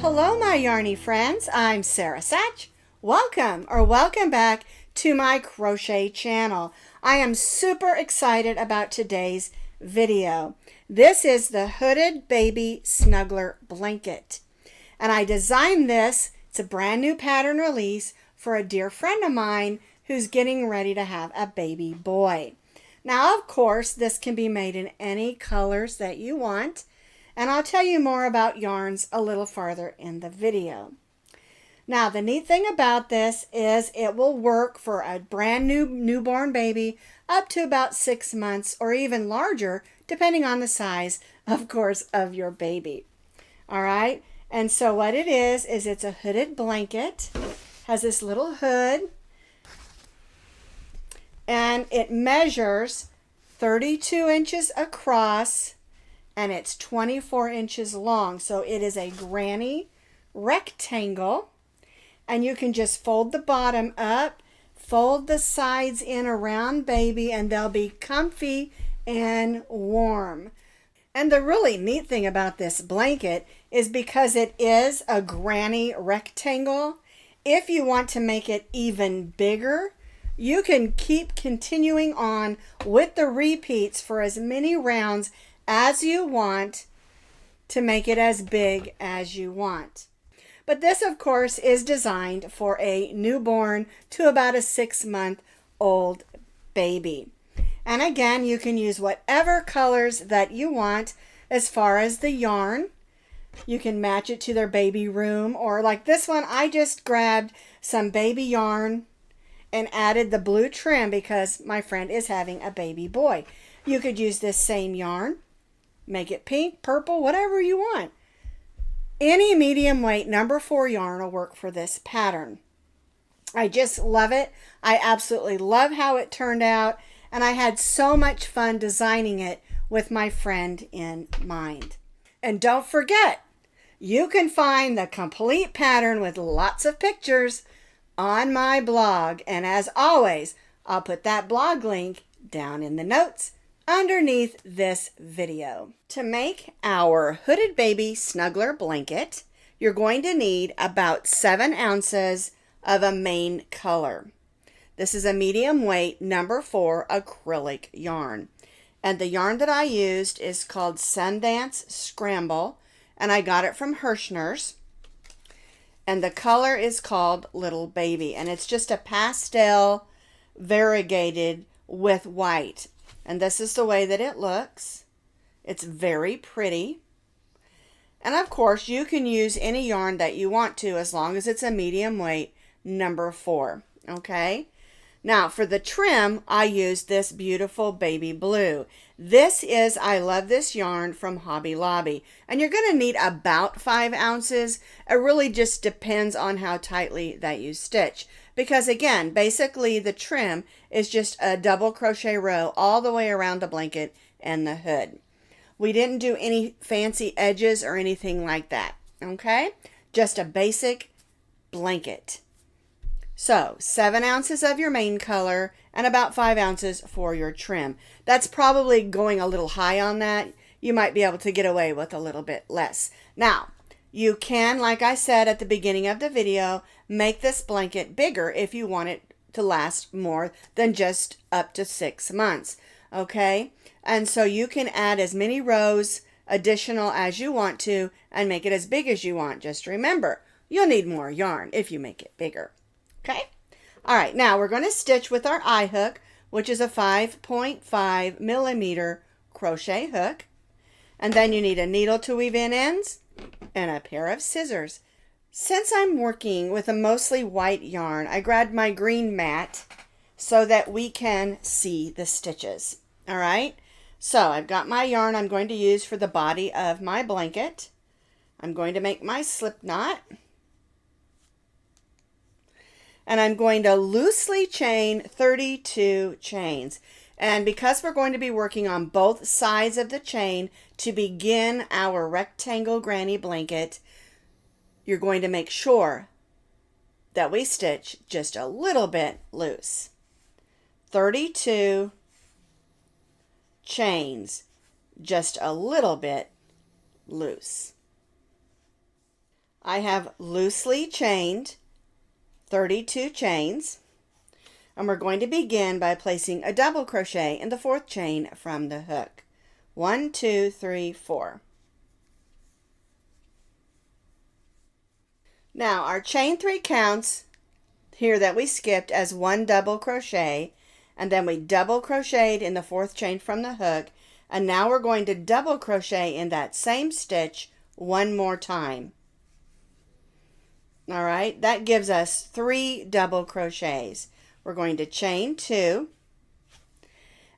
Hello my yarny friends, I'm Sara Sach. Welcome back to my crochet channel. I am super excited about today's video. This is the Hooded Baby Snuggler Blanket. And I designed this, it's a brand new pattern release for a dear friend of mine who's getting ready to have a baby boy. Now of course this can be made in any colors that you want. And I'll tell you more about yarns a little farther in the video. Now, the neat thing about this is it will work for a brand new newborn baby up to about 6 months or even larger, depending on the size, of course, of your baby. All right. And so what it is it's a hooded blanket, has this little hood, and it measures 32 inches across and it's 24 inches long. So it is a granny rectangle, and you can just fold the bottom up, fold the sides in around baby, and they'll be comfy and warm. And the really neat thing about this blanket is because it is a granny rectangle, if you want to make it even bigger, you can keep continuing on with the repeats for as many rounds as you want to make it as big as you want. But this, of course, is designed for a newborn to about a 6-month-old baby. And again, you can use whatever colors that you want as far as the yarn. You can match it to their baby room, or like this one, I just grabbed some baby yarn and added the blue trim because my friend is having a baby boy. You could use this same yarn, make it pink, purple, whatever you want. Any medium weight number 4 yarn will work for this pattern. I just love it. I absolutely love how it turned out, and I had so much fun designing it with my friend in mind. And don't forget, you can find the complete pattern with lots of pictures on my blog. And as always, I'll put that blog link down in the notes underneath this video. To make our Hooded Baby Snuggler Blanket, you're going to need about 7 ounces of a main color. This is a medium weight number 4 acrylic yarn. And the yarn that I used is called Sundance Scramble, and I got it from Hirschner's. And the color is called Little Baby, and it's just a pastel variegated with white. And this is the way that it looks. It's very pretty. And of course, you can use any yarn that you want to as long as it's a medium weight number 4. Okay? Now, for the trim, I used this beautiful baby blue. This is I Love This yarn from Hobby Lobby. And you're going to need about 5 ounces. It really just depends on how tightly that you stitch. Because again, basically the trim is just a double crochet row all the way around the blanket and the hood. We didn't do any fancy edges or anything like that. Okay? Just a basic blanket. So 7 ounces of your main color and about 5 ounces for your trim. That's probably going a little high on that. You might be able to get away with a little bit less. Now, you can, like I said at the beginning of the video, make this blanket bigger if you want it to last more than just up to 6 months. Okay? And so you can add as many rows additional as you want to and make it as big as you want. Just remember, you'll need more yarn if you make it bigger. Okay? All right, now we're going to stitch with our eye hook, which is a 5.5 millimeter crochet hook. And then you need a needle to weave in ends and a pair of scissors. Since I'm working with a mostly white yarn, I grabbed my green mat so that we can see the stitches. All right? So I've got my yarn I'm going to use for the body of my blanket. I'm going to make my slip knot. And I'm going to loosely chain 32 chains. And because we're going to be working on both sides of the chain to begin our rectangle granny blanket, you're going to make sure that we stitch just a little bit loose. 32 chains, just a little bit loose. I have loosely chained 32 chains, and we're going to begin by placing a double crochet in the 4th chain from the hook. 1, 2, 3, 4. Now our chain 3 counts here that we skipped as 1 double crochet, and then we double crocheted in the 4th chain from the hook, and now we're going to double crochet in that same stitch one more time. All right, that gives us 3 double crochets. We're going to chain 2,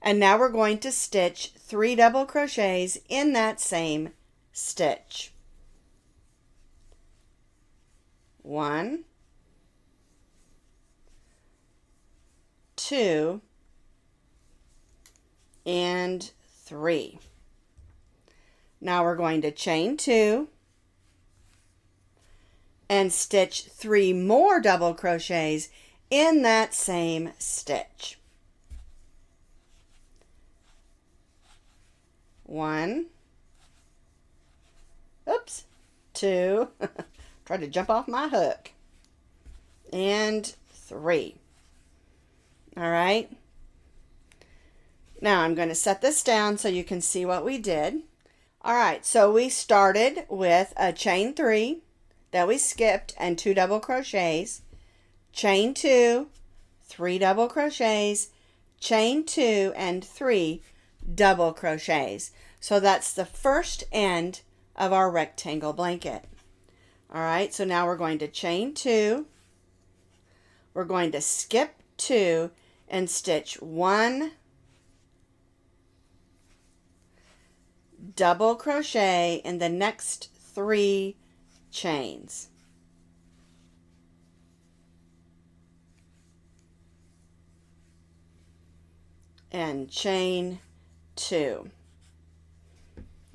and now we're going to stitch 3 double crochets in that same stitch. 1, 2, and 3. Now we're going to chain 2 and stitch 3 more double crochets in that same stitch. 1, oops, 2, tried to jump off my hook, and 3. All right. Now I'm going to set this down so you can see what we did. All right, so we started with a chain 3 that we skipped and 2 double crochets, chain 2, 3 double crochets, chain 2, and 3 double crochets. So that's the first end of our rectangle blanket. All right, so now we're going to chain 2, we're going to skip 2 and stitch 1 double crochet in the next 3 chains. And chain 2.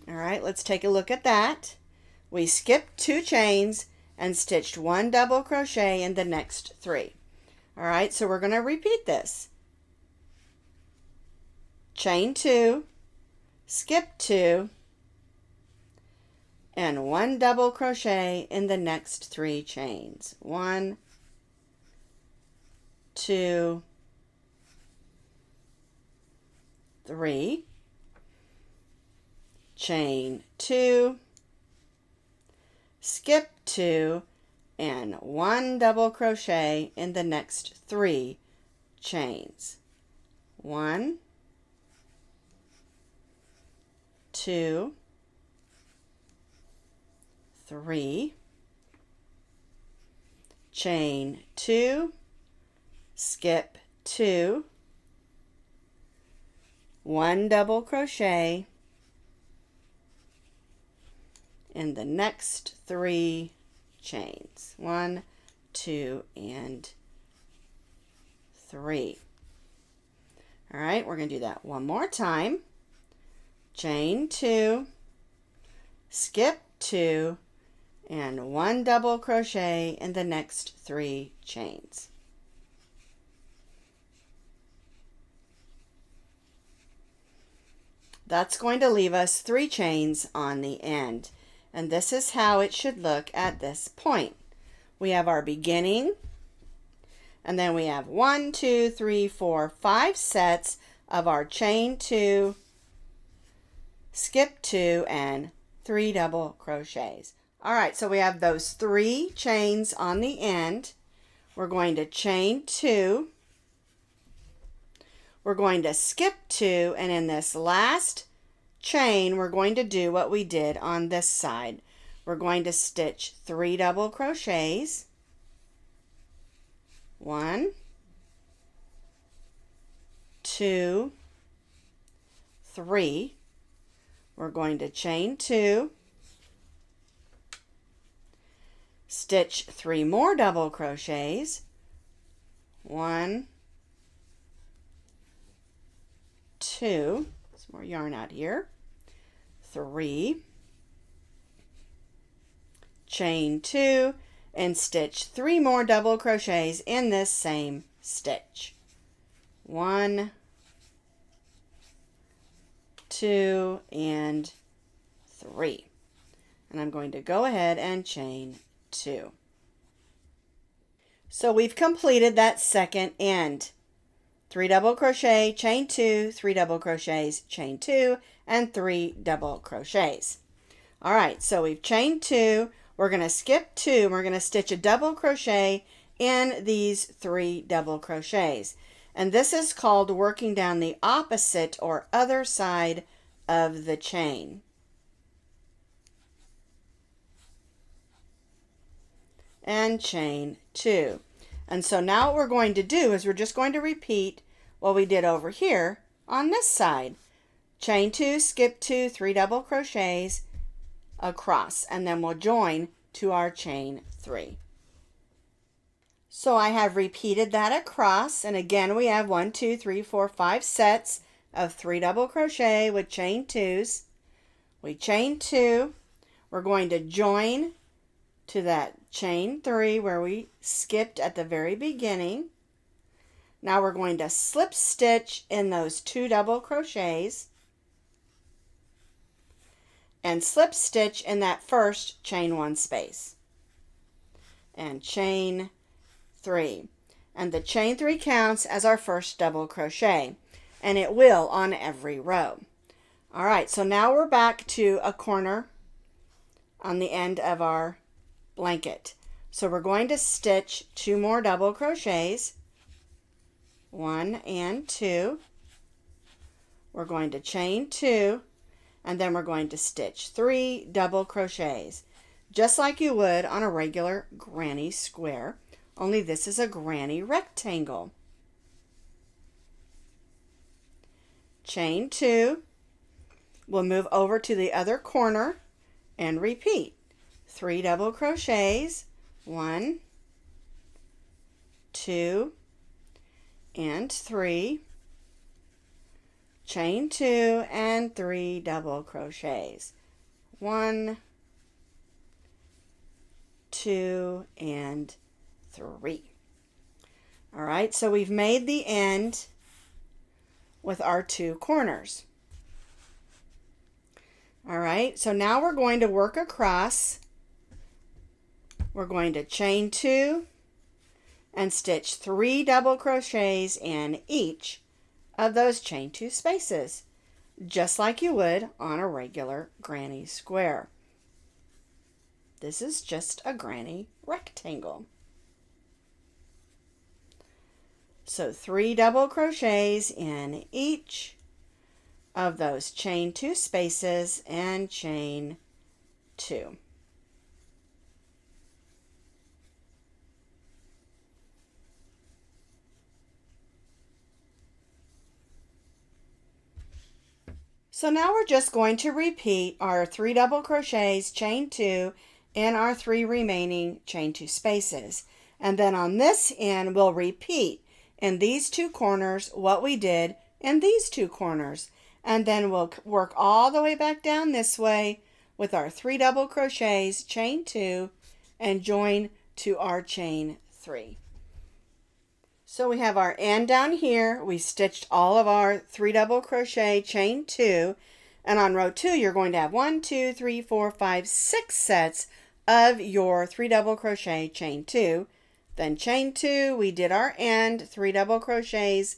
All right, let's take a look at that. We skipped 2 chains and stitched 1 double crochet in the next 3. All right, so we're going to repeat this. Chain 2, skip 2, and 1 double crochet in the next 3 chains. 1, 2, 3, chain 2, skip 2, and 1 double crochet in the next 3 chains. 1, 2, 3, chain 2, skip 2, 1 double crochet in the next 3 chains. 1, 2, and 3. All right, we're going to do that one more time. Chain 2, skip 2, and 1 double crochet in the next 3 chains. That's going to leave us 3 chains on the end. And this is how it should look at this point. We have our beginning, and then we have 1, 2, 3, 4, 5 sets of our chain 2, skip 2, and 3 double crochets. All right, so we have those 3 chains on the end. We're going to chain 2. We're going to skip 2, and in this last chain, we're going to do what we did on this side. We're going to stitch 3 double crochets. 1, 2, 3. We're going to chain 2, stitch 3 more double crochets. 1, 2. Some more yarn out here. 3, chain 2, and stitch 3 more double crochets in this same stitch. 1, 2, and 3. And I'm going to go ahead and chain 2. So we've completed that second end. 3 double crochet, chain 2, 3 double crochets, chain 2, and 3 double crochets. All right, so we've chained 2. We're going to skip 2. We're going to stitch a double crochet in these 3 double crochets. And this is called working down the opposite or other side of the chain. And chain 2. And so now what we're going to do is we're just going to repeat what we did over here on this side. Chain 2, skip 2, 3 double crochets across, and then we'll join to our chain 3. So I have repeated that across, and again we have 1, 2, 3, 4, 5 sets of 3 double crochet with chain 2s. We chain 2. We're going to join to that chain 3 where we skipped at the very beginning. Now we're going to slip stitch in those 2 double crochets and slip stitch in that first chain 1 space and chain 3, and the chain 3 counts as our first double crochet, and it will on every row. All right, so now we're back to a corner on the end of our blanket. So we're going to stitch 2 more double crochets, 1 and 2. We're going to chain 2, and then we're going to stitch 3 double crochets, just like you would on a regular granny square, only this is a granny rectangle. Chain 2. We'll move over to the other corner and repeat. 3 double crochets, 1, 2, and 3. Chain 2 and 3 double crochets. 1, 2, and 3. All right, so we've made the end with our 2 corners. All right, so now we're going to work across. We're going to chain 2 and stitch 3 double crochets in each of those chain 2 spaces, just like you would on a regular granny square. This is just a granny rectangle. So 3 double crochets in each of those chain 2 spaces and chain 2. So now we're just going to repeat our 3 double crochets, chain 2, in our 3 remaining chain 2 spaces. And then on this end, we'll repeat in these 2 corners what we did in these 2 corners. And then we'll work all the way back down this way with our 3 double crochets, chain 2, and join to our chain 3. So we have our end down here. We stitched all of our 3 double crochet, chain 2, and on row 2 you're going to have 1, 2, 3, 4, 5, 6 sets of your 3 double crochet, chain 2. Then chain 2, we did our end, 3 double crochets,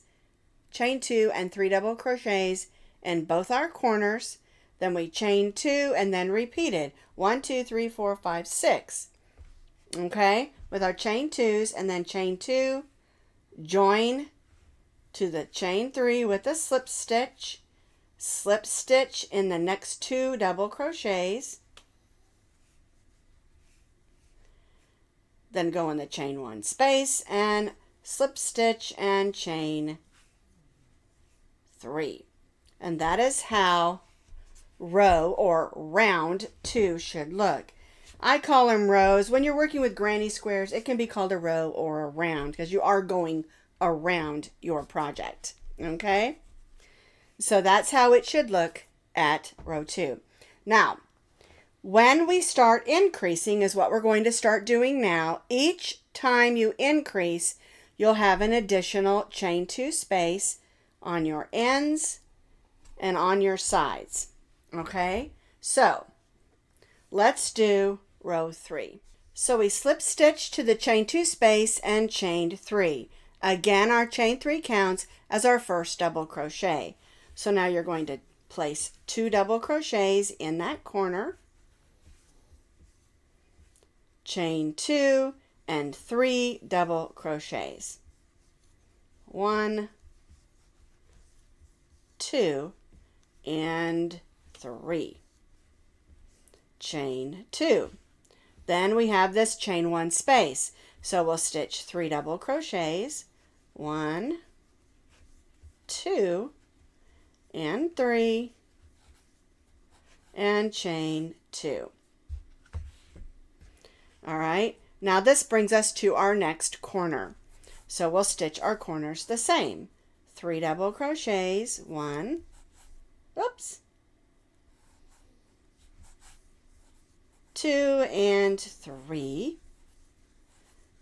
chain 2, and 3 double crochets in both our corners. Then we chain 2 and then repeated 1, 2, 3, 4, 5, 6. Okay, with our chain 2s, and then chain 2, join to the chain 3 with a slip stitch in the next 2 double crochets, then go in the chain 1 space and slip stitch and chain 3. And that is how row or round 2 should look. I call them rows. When you're working with granny squares, it can be called a row or a round because you are going around your project. Okay? So that's how it should look at row 2. Now, when we start increasing is what we're going to start doing now. Each time you increase, you'll have an additional chain 2 space on your ends and on your sides. Okay? So, let's do row 3. So we slip stitch to the chain 2 space and chained 3. Again, our chain 3 counts as our first double crochet. So now you're going to place 2 double crochets in that corner, chain 2 and 3 double crochets. 1, 2, and 3. Chain 2. Then we have this chain 1 space. So we'll stitch 3 double crochets. 1, 2, and 3, and chain 2. All right, now this brings us to our next corner. So we'll stitch our corners the same. 3 double crochets, 1, oops, 2 and 3,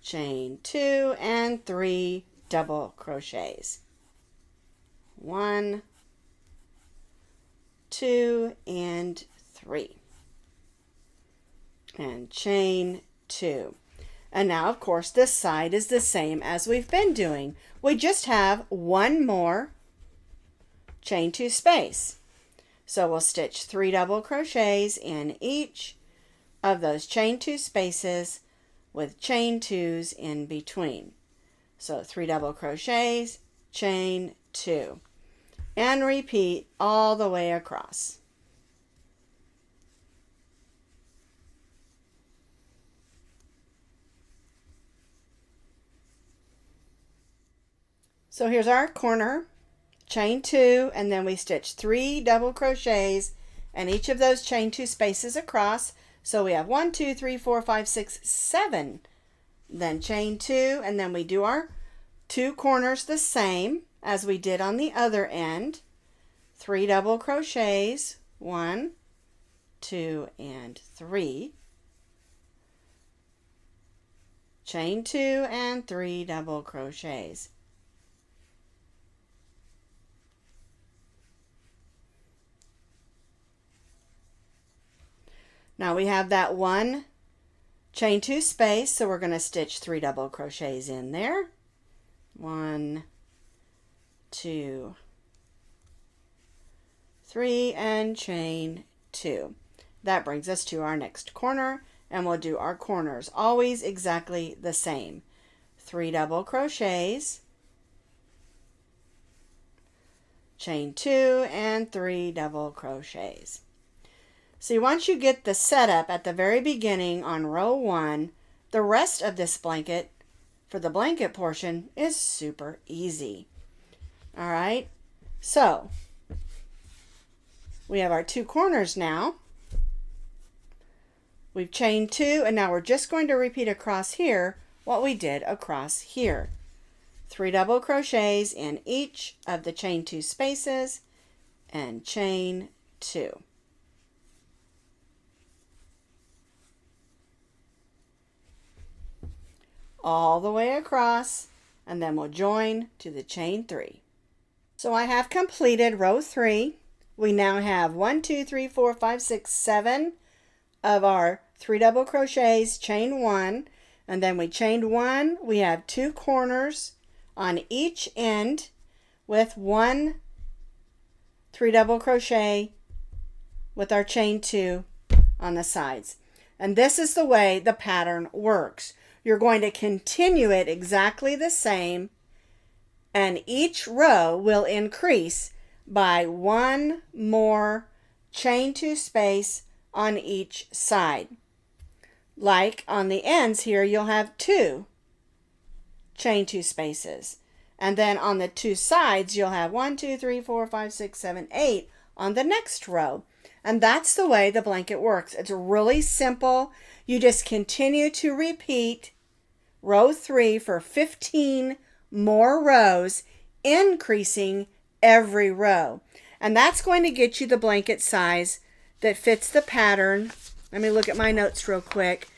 chain 2 and 3 double crochets. 1, 2 and 3, and chain 2. And now, of course, this side is the same as we've been doing. We just have one more chain 2 space. So we'll stitch 3 double crochets in each of those chain 2 spaces with chain 2s in between. So 3 double crochets, chain 2, and repeat all the way across. So here's our corner, chain 2, and then we stitch 3 double crochets in each of those chain 2 spaces across. So we have 1, 2, 3, 4, 5, 6, 7. Then chain 2, and then we do our 2 corners the same as we did on the other end. 3 double crochets, 1, 2, and 3. Chain 2 and 3 double crochets. Now we have that one chain 2 space, so we're going to stitch 3 double crochets in there. 1, 2, 3, and chain 2. That brings us to our next corner, and we'll do our corners always exactly the same. 3 double crochets, chain 2, and 3 double crochets. See, once you get the setup at the very beginning on row 1, the rest of this blanket, for the blanket portion, is super easy. All right, so we have our 2 corners now. We've chained 2, and now we're just going to repeat across here what we did across here. 3 double crochets in each of the chain 2 spaces and chain 2. All the way across, and then we'll join to the chain 3. So I have completed row 3. We now have 1, 2, 3, 4, 5, 6, 7 of our 3 double crochets, chain 1, and then we chained 1. We have 2 corners on each end with 1 3 double crochet with our chain 2 on the sides. And this is the way the pattern works. You're going to continue it exactly the same, and each row will increase by 1 more chain 2 space on each side. Like on the ends here, you'll have 2 chain 2 spaces. And then on the 2 sides, you'll have 1, 2, 3, 4, 5, 6, 7, 8 on the next row. And that's the way the blanket works. It's really simple. You just continue to repeat row 3 for 15 more rows, increasing every row. And that's going to get you the blanket size that fits the pattern. Let me look at my notes real quick.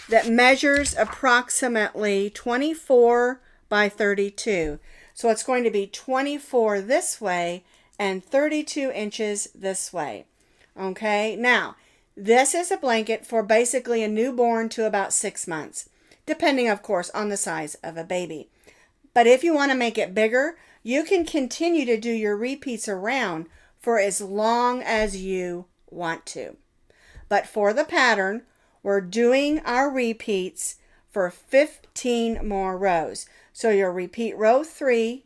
That measures approximately 24 by 32. So it's going to be 24 this way and 32 inches this way. Okay, now This is a blanket for basically a newborn to about 6 months, depending, of course, on the size of a baby. But if you want to make it bigger, you can continue to do your repeats around for as long as you want to. But for the pattern, we're doing our repeats for 15 more rows. So you'll repeat row 3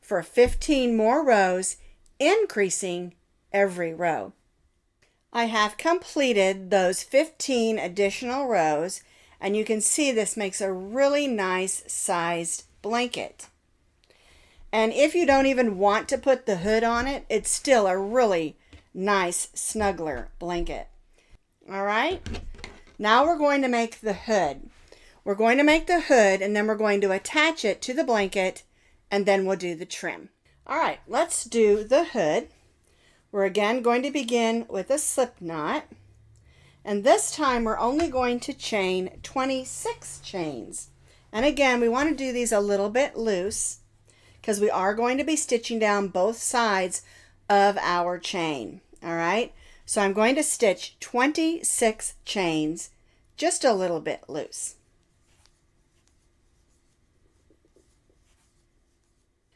for 15 more rows, increasing every row. I have completed those 15 additional rows, and you can see this makes a really nice sized blanket. And if you don't even want to put the hood on it, it's still a really nice snuggler blanket. All right, now we're going to make the hood. We're going to make the hood, and then we're going to attach it to the blanket, and then we'll do the trim. All right, let's do the hood. We're again going to begin with a slip knot, and this time we're only going to chain 26 chains. And again, we want to do these a little bit loose because we are going to be stitching down both sides of our chain. All right, so I'm going to stitch 26 chains just a little bit loose.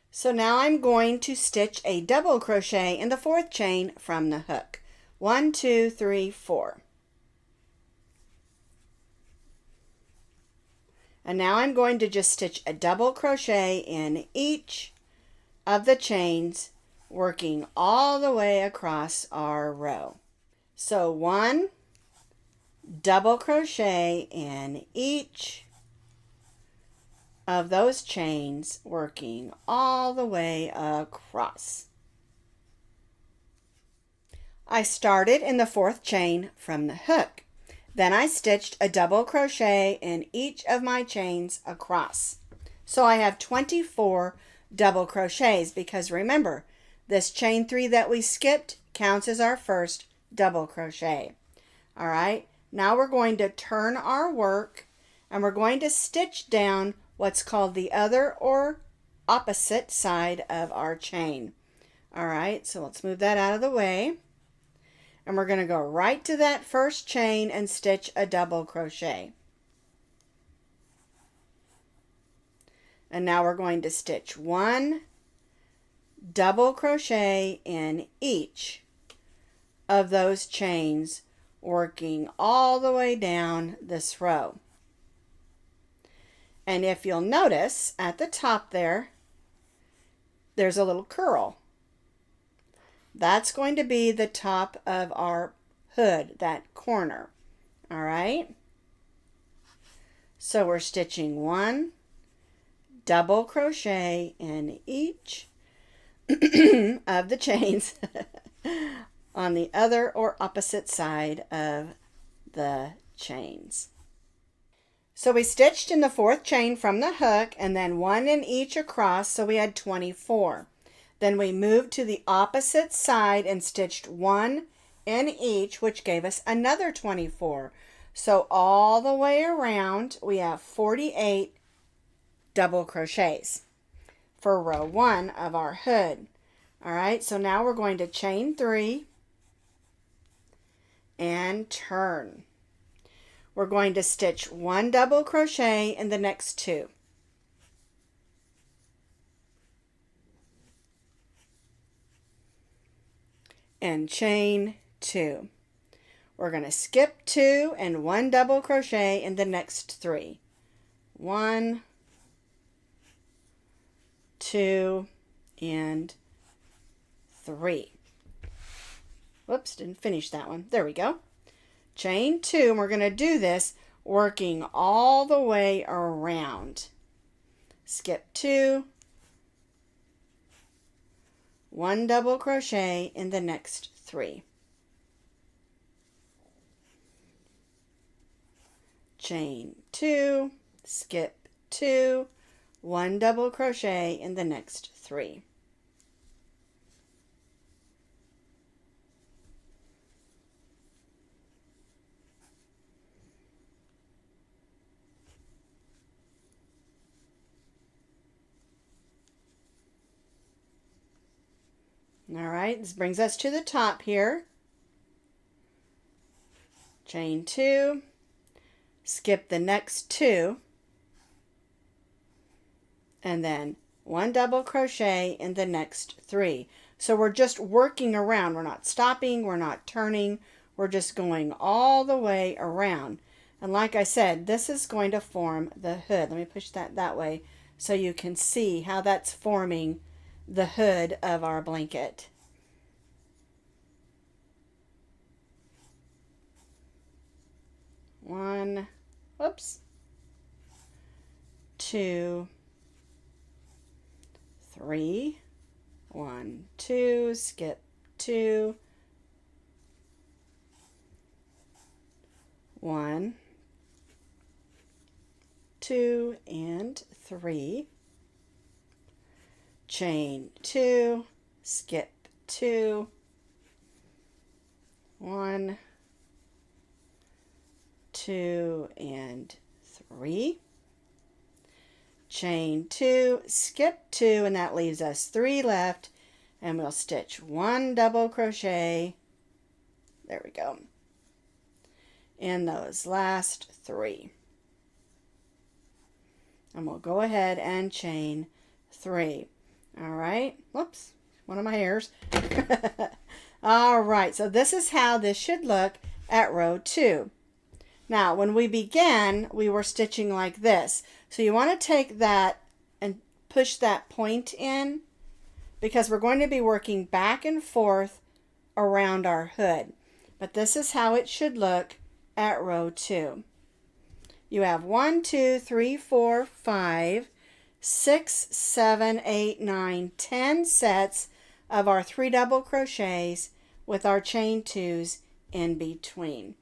So now I'm going to stitch a double crochet in the 4th chain from the hook. 1, 2, 3, 4. And now I'm going to just stitch a double crochet in each of the chains, working all the way across our row. So 1 double crochet in each of those chains, working all the way across. I started in the 4th chain from the hook. Then I stitched a double crochet in each of my chains across. So I have 24 double crochets because remember, this chain 3 that we skipped counts as our first double crochet. All right, now we're going to turn our work and we're going to stitch down what's called the other or opposite side of our chain. All right, so let's move that out of the way. And we're going to go right to that first chain and stitch a double crochet. And now we're going to stitch 1 double crochet in each of those chains, working all the way down this row. And if you'll notice at the top there's a little curl. That's going to be the top of our hood, that corner. All right. So we're stitching 1 double crochet in each of the chains on the other or opposite side of the chains. So we stitched in the 4th chain from the hook and then 1 in each across, so we had 24. Then we moved to the opposite side and stitched 1 in each, which gave us another 24. So all the way around, we have 48 double crochets for row 1 of our hood. All right, so now we're going to chain 3 and turn. We're going to stitch 1 double crochet in the next 2. And chain 2. We're going to skip 2 and 1 double crochet in the next 3. 1, 2, and 3. Whoops, didn't finish that one. There we go. Chain 2, and we're going to do this working all the way around. Skip 2, 1 double crochet in the next 3. Chain 2, skip 2, 1 double crochet in the next 3. All right, this brings us to the top here. chain 2, skip the next 2, and then 1 double crochet in the next 3. So we're just working around. We're not stopping, we're not turning, we're just going all the way around. And like I said, this is going to form the hood. Let me push that way so you can see how that's forming the hood of our blanket. One, whoops, 2, 3, 1, 2, skip 2, 1, 2, and 3, chain 2, skip 2, 1, 2, and 3, chain 2, skip 2, and that leaves us 3 left, and we'll stitch 1 double crochet, there we go, in those last 3. And we'll go ahead and chain 3. All right, whoops, one of my hairs. All right, so this is how this should look at row 2. Now, when we began, we were stitching like this. So you want to take that and push that point in, because we're going to be working back and forth around our hood. But this is how it should look at row 2. You have 1, 2, 3, 4, 5, 6, 7, 8, 9, 10 sets of our 3 double crochets with our chain 2s in between.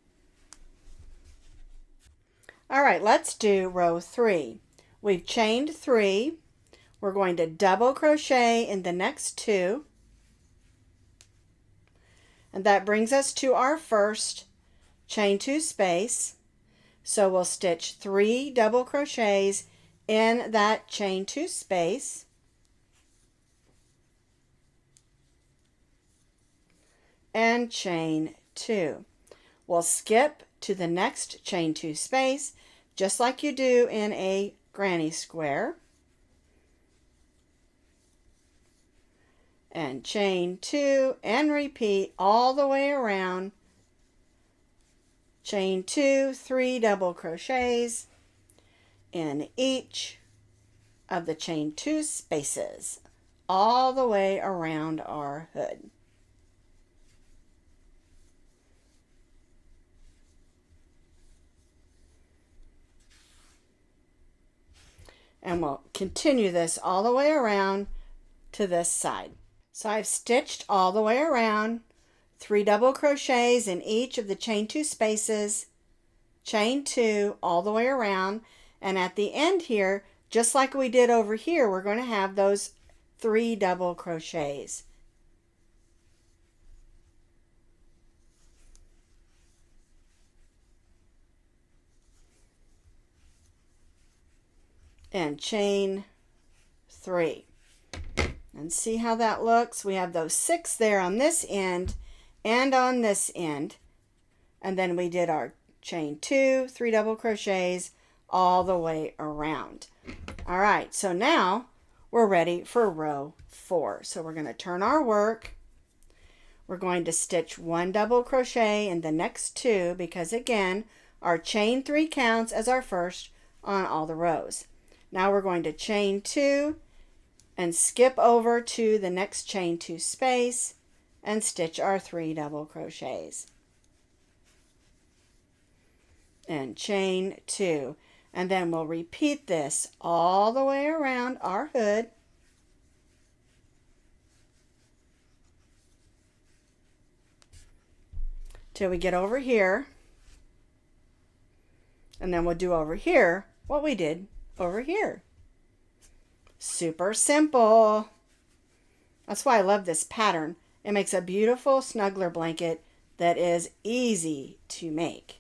All right, let's do row 3. We've chained 3. We're going to double crochet in the next 2. And that brings us to our first chain 2 space. So we'll stitch 3 double crochets in that chain 2 space. And chain 2. We'll skip to the next chain 2 space, just like you do in a granny square. And chain 2 and repeat all the way around. Chain 2, 3 double crochets in each of the chain 2 spaces, all the way around our hood. And we'll continue this all the way around to this side. So I've stitched all the way around, 3 double crochets in each of the chain 2 spaces, chain 2 all the way around, and at the end here, just like we did over here, we're going to have those 3 double crochets. And chain 3. And see how that looks? We have those 6 there on this end and on this end. And then we did our chain 2, 3 double crochets all the way around. All right, so now we're ready for row 4. So we're going to turn our work. We're going to stitch 1 double crochet in the next 2, because again, our chain 3 counts as our first on all the rows. Now we're going to chain 2 and skip over to the next chain 2 space and stitch our 3 double crochets. And chain 2. And then we'll repeat this all the way around our hood. Till we get over here. And then we'll do over here what we did over here. Super simple. That's why I love this pattern. It makes a beautiful snuggler blanket that is easy to make.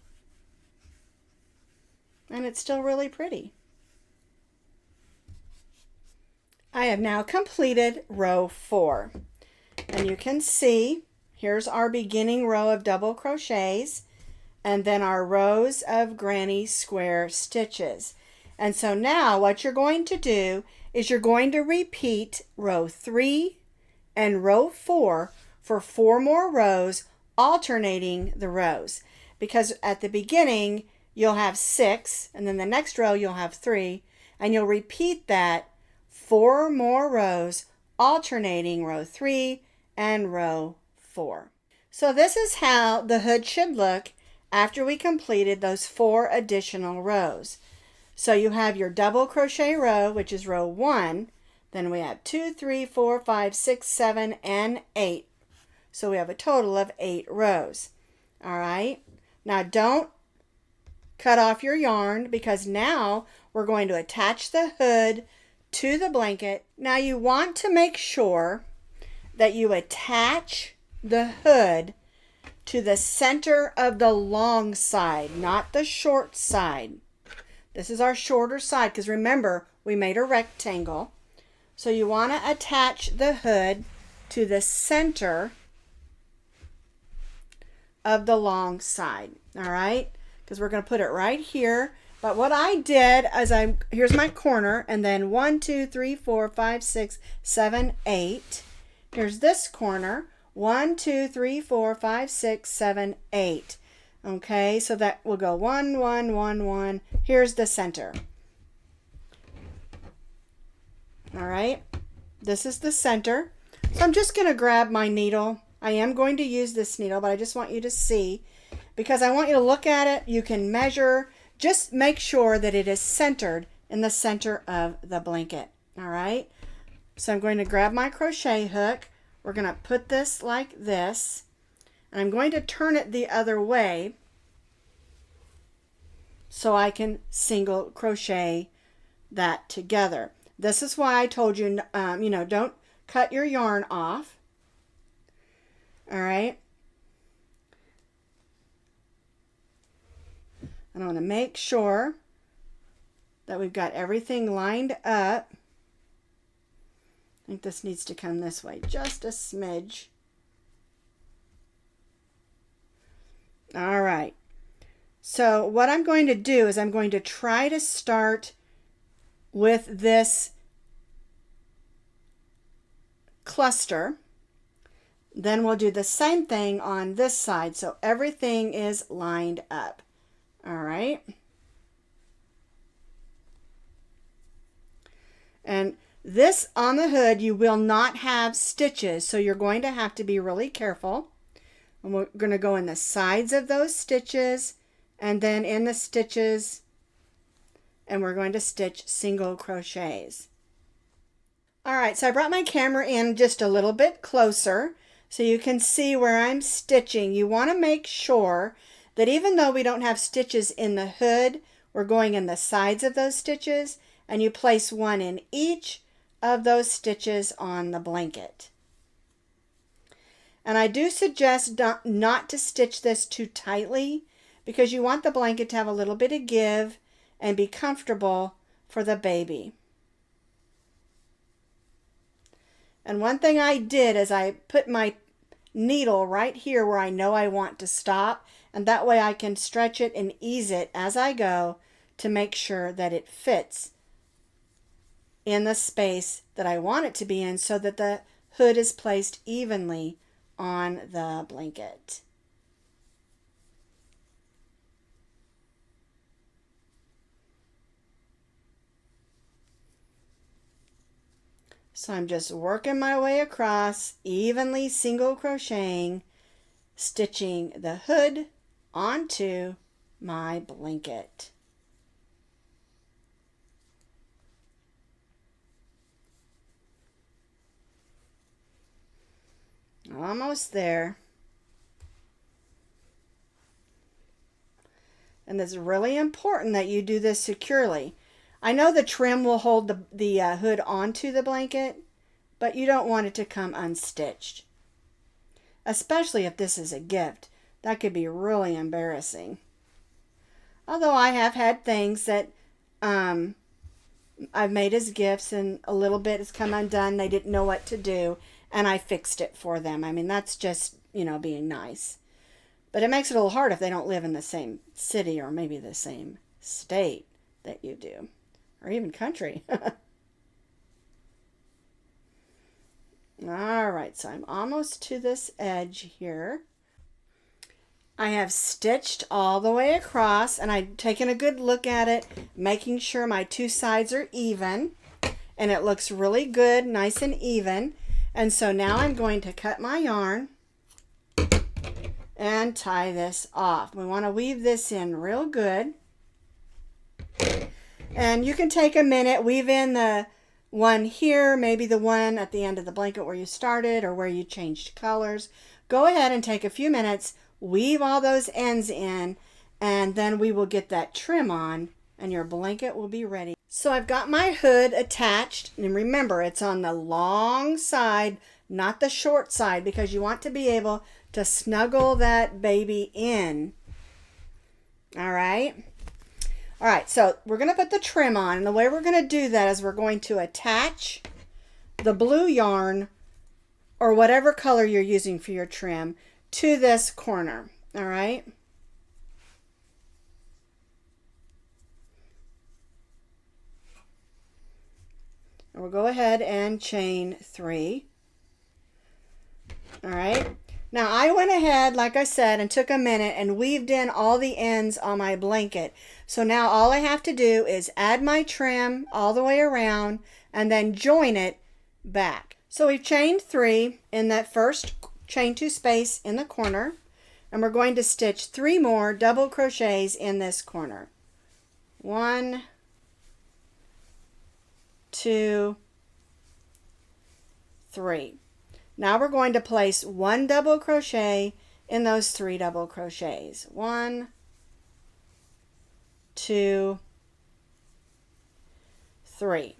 And it's still really pretty. I have now completed row 4. And you can see, here's our beginning row of double crochets. and then our rows of granny square stitches. And so now what you're going to do is you're going to repeat row 3 and row 4 for 4 more rows, alternating the rows. Because at the beginning, you'll have 6, and then the next row you'll have 3, and you'll repeat that 4 more rows, alternating row 3 and row 4. So this is how the hood should look after we completed those 4 additional rows. So you have your double crochet row, which is row 1. Then we have 2, 3, 4, 5, 6, 7, and 8. So we have a total of 8 rows. All right. Now don't cut off your yarn, because now we're going to attach the hood to the blanket. Now you want to make sure that you attach the hood to the center of the long side, not the short side. This is our shorter side, because remember, we made a rectangle. So you want to attach the hood to the center of the long side, all right? Because we're going to put it right here. But what I did is here's my corner, and then 1, 2, 3, 4, 5, 6, 7, 8. Here's this corner, 1, 2, 3, 4, 5, 6, 7, 8. Okay, so that will go 1, 1, 1, 1. Here's the center. All right, this is the center. So I'm just going to grab my needle. I am going to use this needle, but I just want you to see, because I want you to look at it. You can measure. Just make sure that it is centered in the center of the blanket. All right, so I'm going to grab my crochet hook. We're going to put this like this, and I'm going to turn it the other way so I can single crochet that together. This is why I told you, don't cut your yarn off. All right. And I want to make sure that we've got everything lined up. I think this needs to come this way, just a smidge. All right. So what I'm going to do is I'm going to try to start with this cluster. Then we'll do the same thing on this side, so everything is lined up. All right. And this on the hood, you will not have stitches, so you're going to have to be really careful. And we're going to go in the sides of those stitches, and then in the stitches, and we're going to stitch single crochets. All right, so I brought my camera in just a little bit closer so you can see where I'm stitching. You want to make sure that even though we don't have stitches in the hood, we're going in the sides of those stitches, and you place one in each of those stitches on the blanket. And I do suggest not to stitch this too tightly, because you want the blanket to have a little bit of give and be comfortable for the baby. And one thing I did is I put my needle right here where I know I want to stop, and that way I can stretch it and ease it as I go to make sure that it fits in the space that I want it to be in, so that the hood is placed evenly on the blanket. So I'm just working my way across, evenly single crocheting, stitching the hood onto my blanket. Almost there. And it's really important that you do this securely. I know the trim will hold the hood onto the blanket, but you don't want it to come unstitched. Especially if this is a gift. That could be really embarrassing. Although I have had things that I've made as gifts and a little bit has come undone. They didn't know what to do, and I fixed it for them. I mean, that's just, being nice. But it makes it a little hard if they don't live in the same city or maybe the same state that you do, or even country. All right, so I'm almost to this edge here. I have stitched all the way across, and I've taken a good look at it, making sure my two sides are even, and it looks really good, nice and even. And so now I'm going to cut my yarn and tie this off. We want to weave this in real good. And you can take a minute, weave in the one here, maybe the one at the end of the blanket where you started or where you changed colors. Go ahead and take a few minutes, weave all those ends in, and then we will get that trim on and your blanket will be ready. So I've got my hood attached, and remember it's on the long side, not the short side, because you want to be able to snuggle that baby in. All right. All right, so we're going to put the trim on, and the way we're going to do that is we're going to attach the blue yarn or whatever color you're using for your trim to this corner. All right. And we'll go ahead and chain 3. All right. Now I went ahead, like I said, and took a minute and weaved in all the ends on my blanket. So now all I have to do is add my trim all the way around and then join it back. So we've chained 3 in that first chain 2 space in the corner, and we're going to stitch 3 more double crochets in this corner. 1, 2, 3. Now we're going to place 1 double crochet in those 3 double crochets. 1, 2, 3.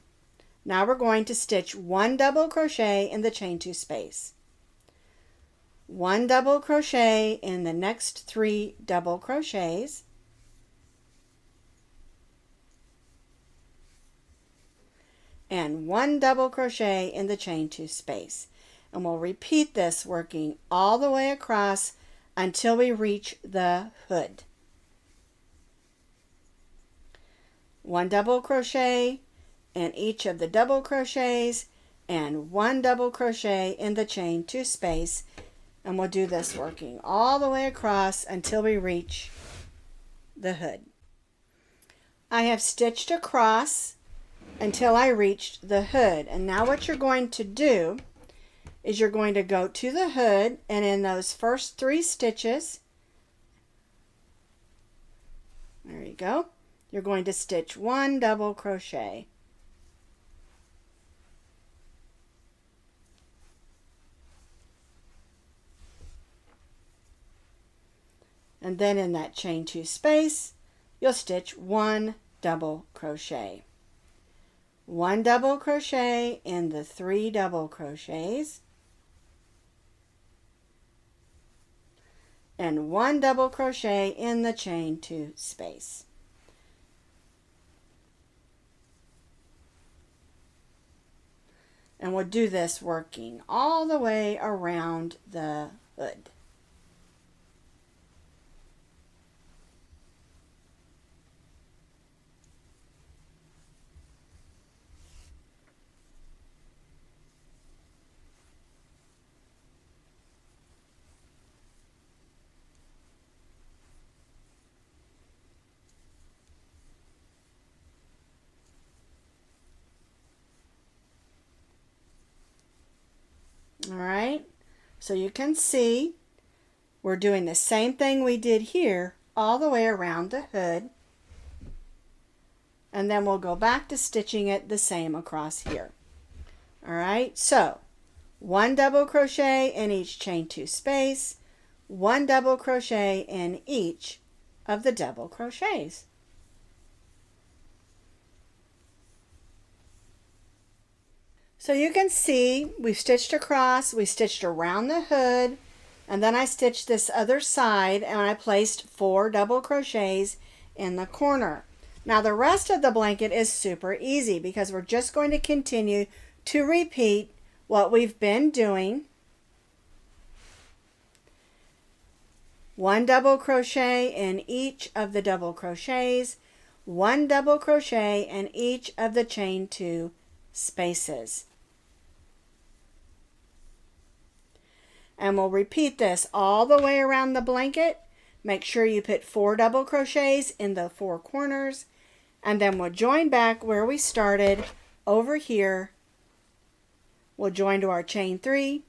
Now we're going to stitch 1 double crochet in the chain 2 space. 1 double crochet in the next 3 double crochets. And 1 double crochet in the chain 2 space. And we'll repeat this, working all the way across until we reach the hood. 1 double crochet in each of the double crochets and 1 double crochet in the chain 2 space, and we'll do this working all the way across until we reach the hood. I have stitched across until I reached the hood, and now what you're going to do is you're going to go to the hood, and in those first 3 stitches, there you go, you're going to stitch 1 double crochet. And then in that chain 2 space, you'll stitch 1 double crochet. 1 double crochet in the 3 double crochets. And 1 double crochet in the chain 2 space. And we'll do this working all the way around the hood. All right, so you can see we're doing the same thing we did here all the way around the hood, and then we'll go back to stitching it the same across here. All right, so 1 double crochet in each chain 2 space, 1 double crochet in each of the double crochets. So you can see we've stitched across, we stitched around the hood, and then I stitched this other side and I placed 4 double crochets in the corner. Now the rest of the blanket is super easy because we're just going to continue to repeat what we've been doing. 1 double crochet in each of the double crochets, 1 double crochet in each of the chain 2 spaces. And we'll repeat this all the way around the blanket. Make sure you put 4 double crochets in the 4 corners, and then we'll join back where we started over here. We'll join to our chain 3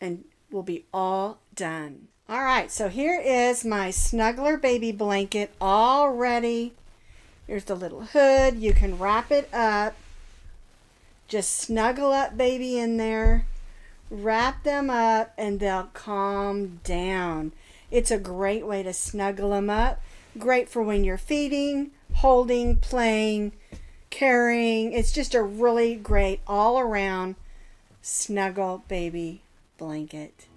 and we'll be all done. All right, so here is my Snuggler Baby Blanket all ready. Here's the little hood. You can wrap it up. Just snuggle up baby in there. Wrap them up and they'll calm down. It's a great way to snuggle them up. Great for when you're feeding, holding, playing, carrying. It's just a really great all around snuggle baby blanket.